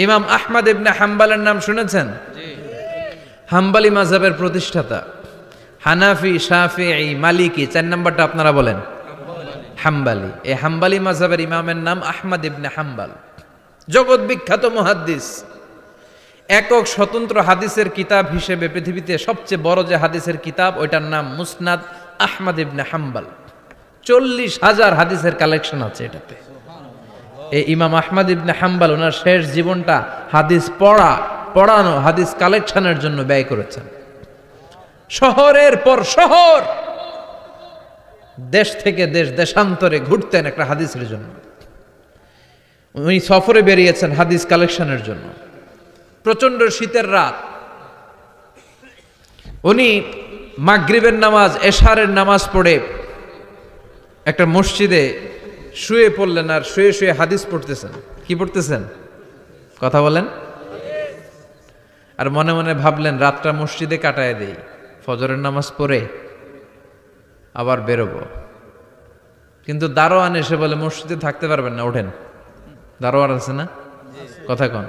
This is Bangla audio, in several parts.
ইমাম আহমদ ইবনে হাম্বলের নাম শুনেছেন? হাম্বলি মাযহাবের প্রতিষ্ঠাতা। হানাফি, শাফিঈ, মালিকি, 4 নাম্বারটা আপনারা বলেন। হাম্বলি। এই হাম্বলি মাযহাবের ইমামের নাম আহমদ ইবনে হাম্বল। জগৎ বিখ্যাত মুহাদ্দিস। একক স্বতন্ত্র হাদিসের কিতাব হিসেবে পৃথিবীতে সবচেয়ে বড় যে হাদিসের কিতাব, ওইটার নাম মুসনাদ আহমদ ইবনে হাম্বল। 40,000 হাদিসের কালেকশন আছে এটাতে। এই ইমাম আহমদ ইবনে হাম্বল ওনার শেষ জীবনটা হাদিস পড়ানো, হাদিস কালেকশনের জন্য ব্যয় করেছেন। শহরের পর শহর, দেশ থেকে দেশ, দেশান্তরে ঘুরতেন একটা হাদিসের জন্য। উনি সফরে বেরিয়েছেন হাদিস কালেকশনের জন্য। প্রচন্ড শীতের রাত, উনি মাগরিবের নামাজ, এশারের নামাজ পড়ে একটা মসজিদে শুয়ে পড়লেন, আর শুয়ে শুয়ে হাদিস পড়তেছেন। কি পড়তেছেন? কথা বলেন। আর মনে মনে ভাবলেন রাতটা মসজিদে কাটায় দেই, ফজরের নামাজ পড়ে আবার বেরোবো। কিন্তু দারোয়ান এসে বলে মসজিদে থাকতে পারবেন না, ওঠেন। দারোয়ান আছে না? কথা কন।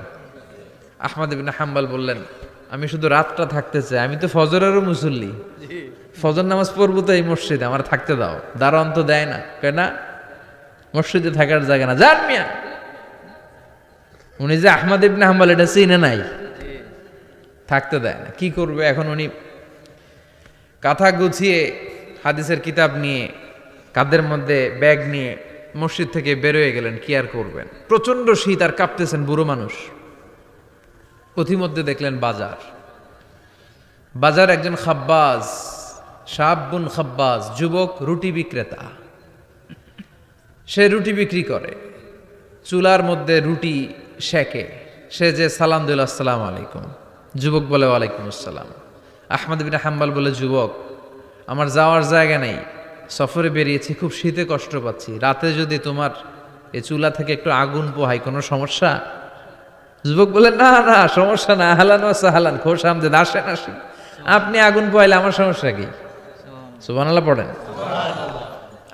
আহমদ ইবনে হাম্বল বললেন আমি শুধু রাতটা থাকতে চাই, আমি তো ফজরেরও মুসল্লি, ফজর নামাজ পড়বো তো এই মসজিদে, আমার থাকতে দাও। দারোয়ান তো দেয় না, কেন না মসজিদে থাকার জায়গা না, যান মিয়া। উনি যে আহমদ ইবনে হাম্বল এটা চিনে নাই, থাকতে দেয় না। কি করবে এখন? উনি কাঁথা গুছিয়ে হাদিসের কিতাব নিয়ে কাঁধের মধ্যে ব্যাগ নিয়ে মসজিদ থেকে বেরোয় গেলেন। কি আর করবেন, প্রচন্ড শীত, আর কাঁপতেছেন, বুড়ো মানুষ। পথিমধ্যে দেখলেন বাজার একজন খাব্বাজ, শাবুন খাব্বাজ, যুবক রুটি বিক্রেতা। সে রুটি বিক্রি করে, চুলার মধ্যে রুটি সেকে। সে যে সালাম দিল, আসসালামু আলাইকুম। যুবক বলে ওয়ালাইকুম আসসালাম। আহমদ ইবনে হাম্বল বলে যুবক আমার যাওয়ার জায়গা নেই, সফরে বেরিয়েছি, খুব শীতে কষ্ট পাচ্ছি, রাতে যদি তোমার এই চুলা থেকে একটু আগুন পোহাই কোনো সমস্যা? যুবক বলে না না সমস্যা না, আহলান ওয়া সাহলান, খোশ আমদেদ, আসেন আসেন, আপনি আগুন পোহাইলে আমার সমস্যা কি? সুবহানাল্লাহ পড়েন।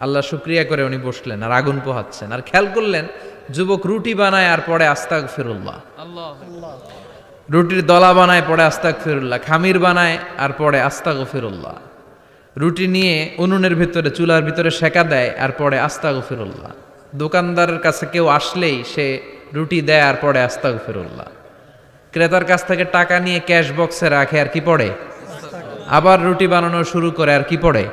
আল্লাহ শুকরিয়া করে উনি বসলেন আর আগুন পোহাচ্ছেন। আর খেয়াল করলেন যুবক রুটি বানায় আর পড়ে আস্তাগফিরুল্লাহ, রুটির দলা বানায় পড়ে আস্তাগফিরুল্লাহ, খামির বানায় আর পড়ে আস্তাগফিরুল্লাহ, রুটি নিয়ে উনুনের ভিতরে চুলার ভিতরে সেকা দেয় আর পড়ে আস্তাগফিরুল্লাহ। দোকানদারের কাছে কেউ আসলেই সে রুটি দেয় আর পড়ে আস্তাগফিরুল্লাহ। ক্রেতার কাছ থেকে টাকা নিয়ে ক্যাশ বক্সে রাখে আর কি পড়ে? আবার রুটি বানানো শুরু করে আর কি পড়ে?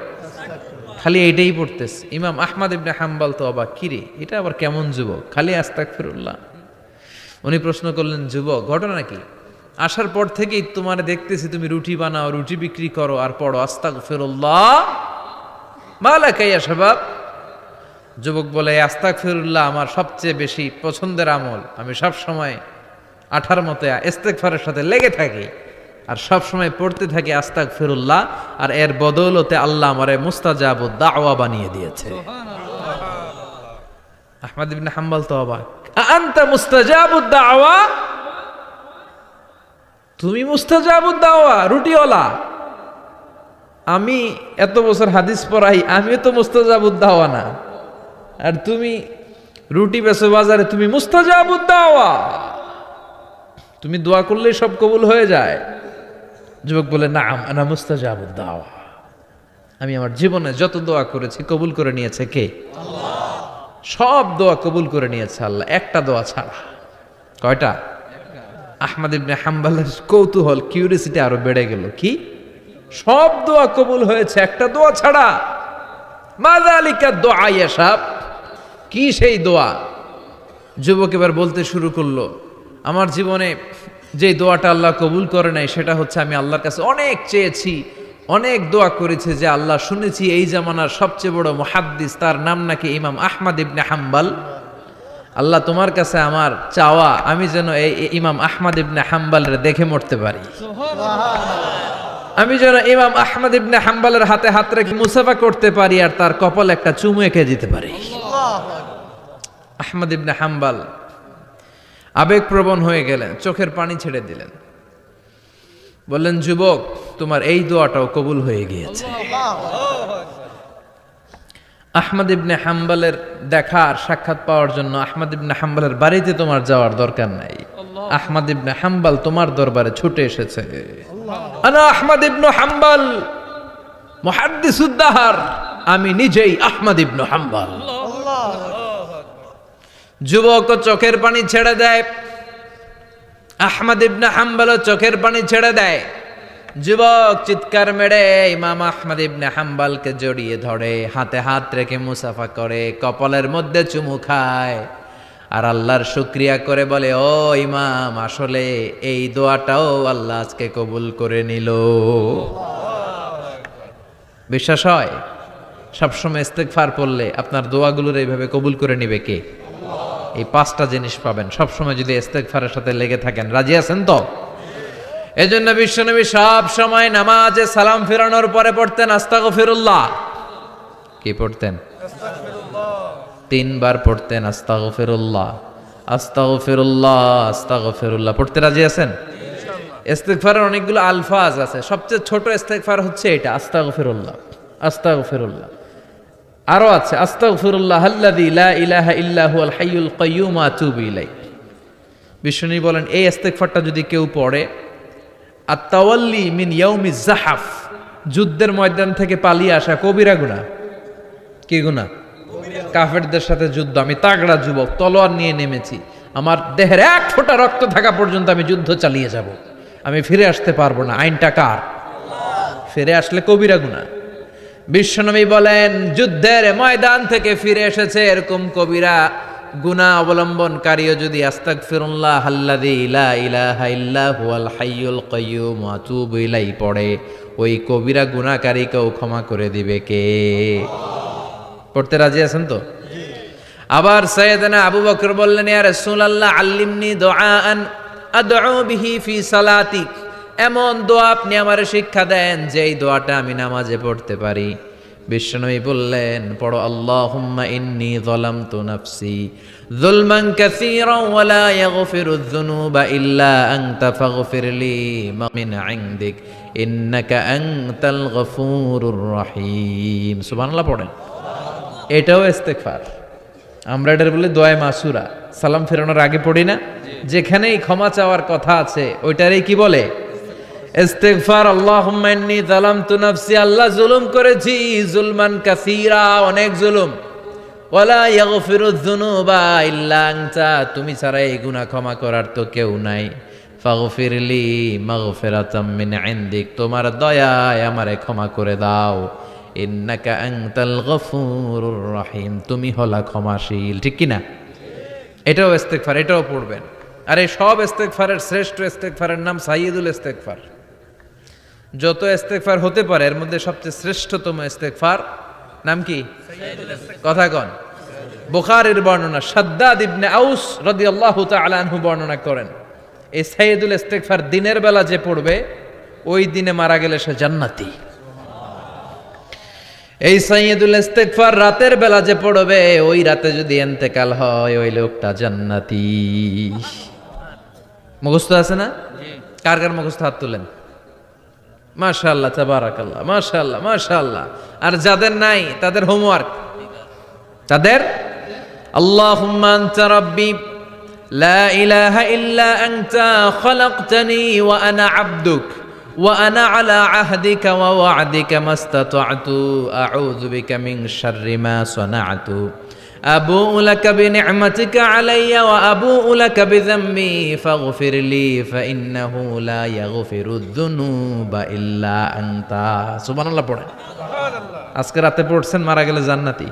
খালি এইটাই পড়তেছে। ইমাম আহমদ ইবনে হাম্বল তো অবাক, কিরে এটা আবার কেমন যুবক, খালি আস্তাগফিরুল্লাহ। উনি প্রশ্ন করলেন যুবক ঘটনা কি? আসার পর থেকেই তোমার দেখতেছি তুমি রুটি বানাও, রুটি বিক্রি করো আর পড়ো আস্তাগফিরুল্লাহ, মালাকা ইয়া শাবাব। যুবক বলে আস্তাগফিরুল্লাহ আমার সবচেয়ে বেশি পছন্দের আমল, আমি সব সময় আঠার মতো ইস্তেগফারের সাথে লেগে থাকি আর সব সময় পড়তে থাকি আস্তাগফিরুল্লাহ, আর এর বদৌলতে আল্লাহ আমারে মুস্তাজাবুদ দাওয়া বানিয়ে দিয়েছে। আহমদ ইবনে হাম্বল তো অবাক, আনতা মুস্তাজাবুদ দাওয়া, তুমি মুস্তাজাবুদ দাওয়া, রুটিওয়ালা। আমি এত বছর হাদিস পড়াই, আমিও তো মুস্তাজাবুদ দাওয়া না, আর তুমি রুটি বেচো বাজারে, তুমি মুস্তাজাবুদ দাওয়া, তুমি দোয়া করলেই সব কবুল হয়ে যায়। যুবক বলে নাম আনা মুস্তাজাবুদ দাওয়া, আমি আমার জীবনে যত দোয়া করেছি কবুল করে নিয়েছে কে? আল্লাহ। সব দোয়া কবুল করে নিয়েছে আল্লাহ, একটা দোয়া ছাড়া। কয়টা? আহমদ ইবনে হাম্বলের কৌতূহল, কিউরিয়াসিটি আরো বেড়ে গেল। কি? সব দোয়া কবুল হয়েছে, একটা দোয়া ছাড়া। মাযালিকা দোয়া ইয়া শাব, কি সেই দোয়া? যুবক এবার বলতে শুরু করলো, আমার জীবনে যে দোয়াটা আল্লাহ কবুল করে নাই সেটা হচ্ছে আমি আল্লাহর কাছে অনেক চেয়েছি, অনেক দোয়া করেছে, যে আল্লাহ শুনেছি এই জামানার সবচেয়ে বড় মুহাদ্দিস, তার নাম নাকি ইমাম আহমদ ইবনে হাম্বল। আল্লাহ তোমার কাছে আমার চাওয়া আমি যেন এই ইমাম আহমদ ইবনে হাম্বলের দেখে মরতে পারি, আমি যেন ইমাম আহমদ ইবনে হাম্বলের হাতে হাত রেখে মুসাফা করতে পারি আর তার কপালে একটা চুমু এঁকে দিতে পারি। আহমদ ইবনে হাম্বল আবেগপ্রবণ হয়ে গেলেন, চোখের পানি ছেড়ে দিলেন, বললেন যুবক তোমার এই দোয়াটাও কবুল হয়ে গিয়েছে। আহমদ ইবনে হাম্বলের দেখা আর সাক্ষাৎ পাওয়ার জন্য আহমদ ইবনে হাম্বলের বাড়িতে তোমার যাওয়ার দরকার নাই, আহমদ ইবনে হাম্বল তোমার দরবারে ছুটে এসেছে। আনা আহমদ ইবনে হাম্বল মুহাদ্দিসুদ দাহর, আমি নিজেই আহমদ ইবনে হাম্বল। যুবক চোখের পানি ছেড়ে দেয়, আহমদ ইবনে হাম্বল চোখের পানি ছেড়ে দেয়। যুবক চিৎকার মেরে ইমাম আহমদ ইবনে হাম্বলকে জড়িয়ে ধরে, হাতে হাত রেখে মুসাফা করে, কপালের মধ্যে চুমু খায় আর আল্লাহর শুকরিয়া করে বলে, ও ইমাম, আসলে এই দোয়াটাও আল্লাহ আজকে কবুল করে নিল। বিশ্বাস হয়? সবসময় ইস্তেগফার পড়লে আপনার দোয়াগুলোর এইভাবে কবুল করে নিবে কে? এই পাঁচটা জিনিস পাবেন সবসময় যদি ইস্তেগফারের সাথে লেগে থাকেন। রাজি আছেন তো? এজন্য বিশ্বনবী সব সময় নামাজে সালাম ফিরানোর পরে পড়তেন আস্তাগফিরুল্লাহ। কি পড়তেন? তিনবার পড়তেন আস্তাগফিরুল্লাহ, আস্তাগফিরুল্লাহ, আস্তাগফিরুল্লাহ। পড়তে রাজি আছেন? ইস্তেগফারের অনেকগুলো আলফাজ আছে, সবচেয়ে ছোট ইস্তেগফার হচ্ছে এটা, আস্তাগফিরুল্লাহ, আস্তাগফিরুল্লাহ। আরো আছে আস্তাগফিরুল্লাহ আল্লাযী লা ইলাহা ইল্লা হুয়াল হাইয়ুল কাইয়্যুম আতুবু ইলাইহি। বিষ্ণু বলেন এই ইস্তেগফারটা যদি কেউ পড়ে, আত-তাওয়াল্লি মিন ইয়াউমিজ জাহাফ, যুদ্ধের ময়দান থেকে পালিয়ে আসা কবিরা গুনাহ। কি গুনাহ? কাফেরদের সাথে যুদ্ধ, আমি তাগড়া যুবক, তলোয়ার নিয়ে নেমেছি, আমার দেহের এক ফোঁটা রক্ত থাকা পর্যন্ত আমি যুদ্ধ চালিয়ে যাব, আমি ফিরে আসতে পারবো না। আইনটা কার? ফিরে আসলে কবিরা গুনাহ। বিশ্বনবী বলেন যুদ্ধের ময়দান থেকে ফিরে এসেছে এরকম কবিরা গুনাহ অবলম্বনকারীও যদি আস্তাগফিরুল্লাহ আল্লাযী লা ইলাহা ইল্লা হুয়াল হাইয়ুল কাইয়্যুম আতুবু ইলাইহি পড়ে, ওই কবিরা গুনাহকারীকেও ক্ষমা করে দিবে কে? পড়তে রাজি আছেন তো? আবার সাইয়েদনা আবু বকর বললেন, ইয়া রাসূলুল্লাহ আল্লিমনি দুআআন আদউ বিহি ফি সালাতি, এমন দোয়া আপনি আমারে শিক্ষা দেন যে এই দোয়াটা আমি নামাজে পড়তে পারি। বিশ্বনবী বললেন, পড়ো আল্লাহুম্মা ইন্নী যালামতু নাফসি যুলমান কাসীরান ওয়া লা ইয়াগফিরুয যুনুবা ইল্লা আনতা ফাগফিরলি মিন ইনদিক ইন্নাকা আনতাল গফুরুর রহিম। সুবহানাল্লাহ পড়েন। এটাও ইস্তেগফার। আমরা এটার বলে দোয়ায়ে মাসুরা, সালাম ফেরানোর আগে পড়ি না? যেখানেই ক্ষমা চাওয়ার কথা আছে ওইটারই কি বলে? ইস্তেগফার। আল্লাহুম্মা ইন্নী যালামতু নাফসি, আল্লাহ জুলুম করেছি, জুলমান কাসীরা, অনেক জুলুম, ওয়ালা ইয়াগফিরুয যুনুবা ইল্লা আনতা, তুমি ছাড়া এই গুনাহ ক্ষমা করার তো কেউ নাই। ফাগফিরলি মাগফিরাতাম মিন ইনদিক, তোমার দয়ায় আমারে ক্ষমা করে দাও। ইন্নাকা আনতাল গফুরুর রহিম, তুমি হলা ক্ষমাশীল। ঠিক কি না? এটাও ইস্তেগফার, এটাও পড়বেন। আর এই সব ইস্তেগফারের শ্রেষ্ঠ ইস্তেগফারের নাম সাইয়্যিদুল ইস্তেগফার। যত ইস্তেগফার হতে পারে এর মধ্যে সবচেয়ে শ্রেষ্ঠতম ইস্তেগফার নাম কি? কথা কন। বুখারীর বর্ণনা, শাদ্দাদ ইবনে আউস রাদিয়াল্লাহু তাআলা আনহু বর্ণনা করেন, এই সাইয়্যিদুল ইস্তেগফার দিনের বেলা যে পড়বে ওই দিনে মারা গেলে সে জান্নাতি। এই সাইয়্যিদুল ইস্তেগফার রাতের বেলা যে পড়বে ওই রাতে যদি ইন্তেকাল হয় ওই লোকটা জান্নাতি। মুখস্থ আছে না? কার কার মুখস্থ? হাত তুলেন। মাশাআল্লাহ, তাবারাকাল্লাহ, মাশাআল্লাহ, মাশাআল্লাহ। আর যাদের নাই তাদের হোমওয়ার্ক, তাদের আল্লাহুম্মা আনতা রাব্বি লা ইলাহা ইল্লা আনতা খালাকতানি ওয়া আনা আবদুক ওয়া আনা আলা আহদিকা ওয়া ওয়া'দিকা মাস্তাতা'তু আউযু বিকা মিন শাররি মা সানা'তু আবুউ লাকা বিনি'মাতিকা আলাইয়া ওয়া আবুউ লাকা বিযামবি ফাগফিরলি ফাইন্নাহু লা ইয়াগফিরুয যুনুবা ইল্লা আনতা। সুবহানাল্লাহ পড়েন। সুবহানাল্লাহ। আজকে রাতে পড়ছেন, মারা গেলে জান্নাতি।